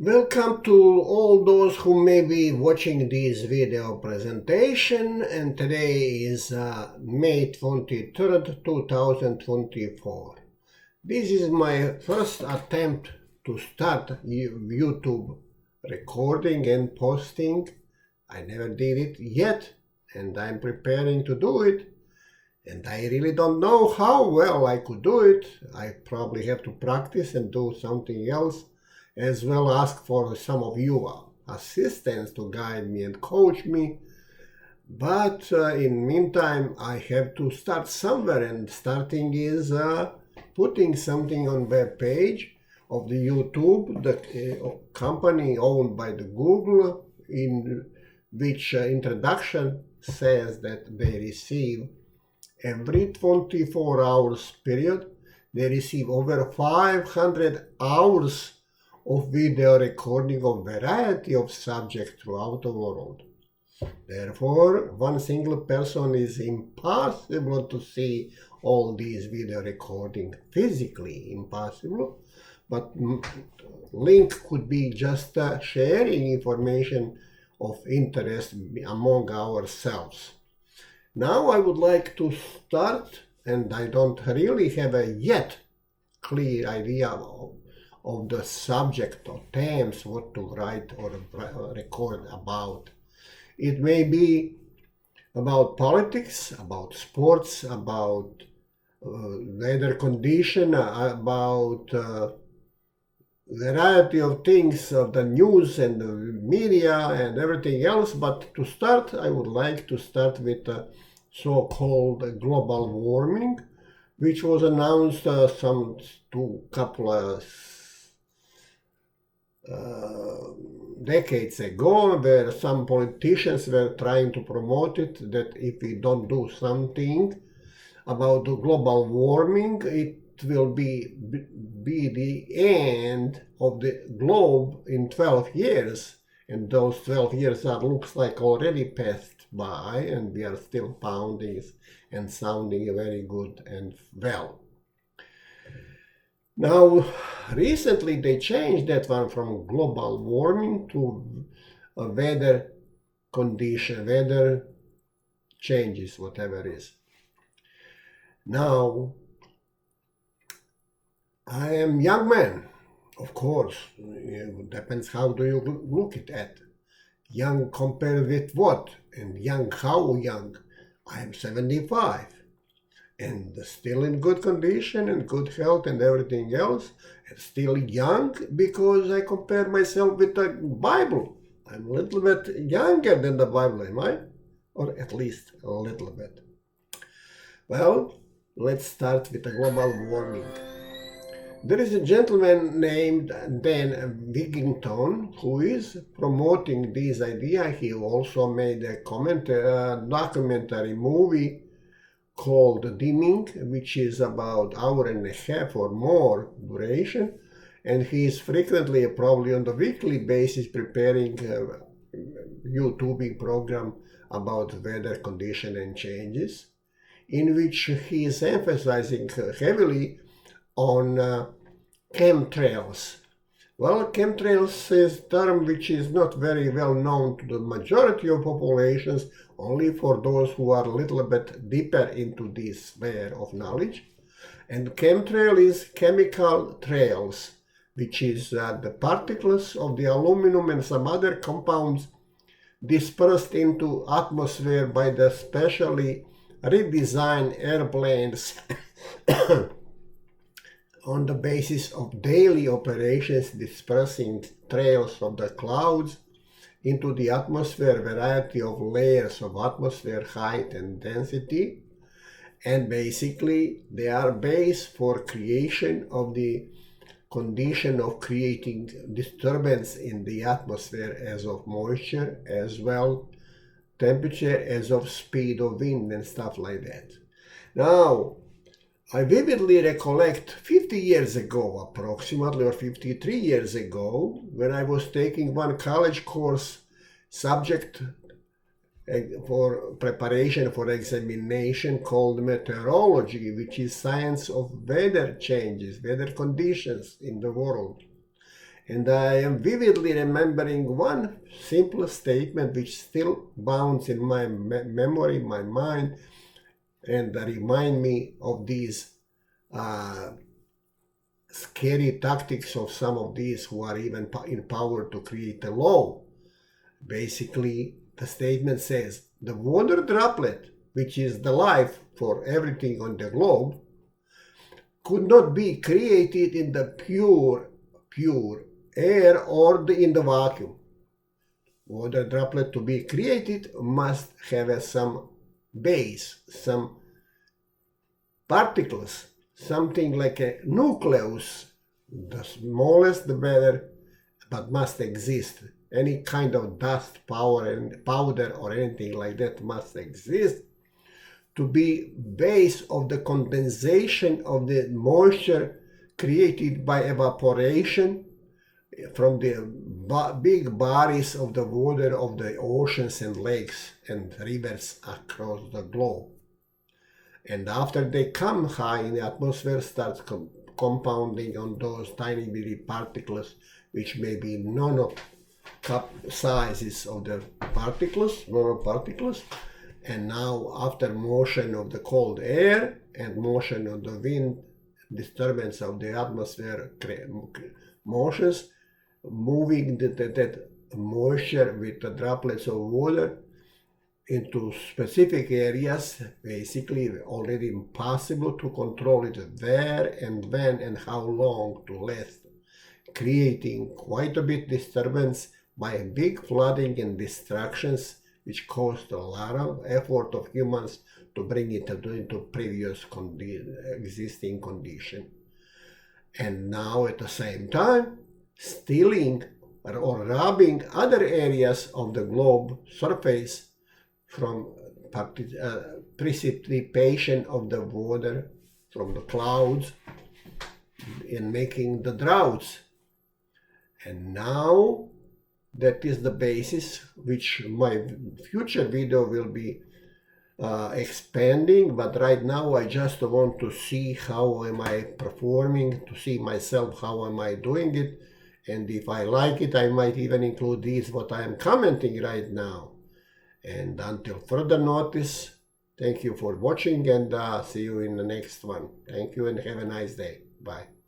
Welcome to all those who may be watching this video presentation, and today is May 23rd, 2024. This is my first attempt to start YouTube recording and posting. I never did it yet, and I'm preparing to do it. And I really don't know how well I could do it. I probably have to practice and do something else, as well ask for some of you assistants to guide me and coach me. But in meantime, I have to start somewhere, and starting is putting something on web page of the YouTube, the company owned by the Google, in which introduction says that they receive every 24 hours period, they receive over 500 hours of video recording of variety of subjects throughout the world. Therefore, one single person is impossible to see all these video recording, physically impossible, but link could be just sharing information of interest among ourselves. Now I would like to start, and I don't really have a yet clear idea of the subject or themes, what to write or record about. It may be about politics, about sports, about weather condition, about variety of things of the news and the media and everything else. But to start, I would like to start with so-called global warming, which was announced couple of decades ago, where some politicians were trying to promote it, that if we don't do something about the global warming, it will be the end of the globe in 12 years. And those 12 years looks like already passed by, and we are still pounding and sounding very good and well. Now, recently they changed that one from global warming to weather condition, weather changes, whatever it is. Now, I am young man, of course. It depends how do you look at. Young compared with what? And young, how young? I am 75 and still in good condition and good health and everything else, and still young because I compare myself with the Bible. I'm a little bit younger than the Bible, am I? Or at least a little bit. Well, let's start with the global warming. There is a gentleman named Dan Wigington who is promoting this idea. He also made a documentary movie called Dimming, which is about an hour and a half or more duration, and he is frequently, probably on the weekly basis, preparing a YouTubing program about weather condition and changes, in which he is emphasizing heavily on chemtrails. Well, chemtrails is a term which is not very well known to the majority of populations, only for those who are a little bit deeper into this sphere of knowledge. And chemtrail is chemical trails, which is the particles of the aluminum and some other compounds dispersed into atmosphere by the specially redesigned airplanes on the basis of daily operations, dispersing trails of the clouds into the atmosphere, variety of layers of atmosphere height and density. And basically, they are base for creation of the condition of creating disturbance in the atmosphere as of moisture, as well temperature, as of speed of wind and stuff like that. Now, I vividly recollect 50 years ago, approximately, or 53 years ago, when I was taking one college course subject for preparation for examination called meteorology, which is science of weather changes, weather conditions in the world. And I am vividly remembering one simple statement which still bounds in my memory, my mind, and remind me of these scary tactics of some of these who are even in power to create a law. Basically, the statement says the water droplet, which is the life for everything on the globe, could not be created in the pure air or in the vacuum. Water droplet to be created must have some base, some particles, something like a nucleus, the smallest the better, but must exist. Any kind of dust, powder or anything like that must exist to be base of the condensation of the moisture created by evaporation from the big bodies of the water of the oceans and lakes and rivers across the globe. And after they come high in the atmosphere, starts compounding on those tiny bitty particles, which may be cup sizes of the nanoparticles. And now, after motion of the cold air and motion of the wind, disturbance of the atmosphere motions, moving that moisture with the droplets of water into specific areas, basically already impossible to control it where and when and how long to last, creating quite a bit disturbance by a big flooding and destructions, which caused a lot of effort of humans to bring it into previous existing condition. And now at the same time, stealing or robbing other areas of the globe surface from precipitation of the water from the clouds in making the droughts. And now that is the basis which my future video will be expanding, but right now I just want to see how am I performing, to see myself how am I doing it, and if I like it I might even include these what I am commenting right now. And until further notice, thank you for watching, and see you in the next one. Thank you and have a nice day. Bye.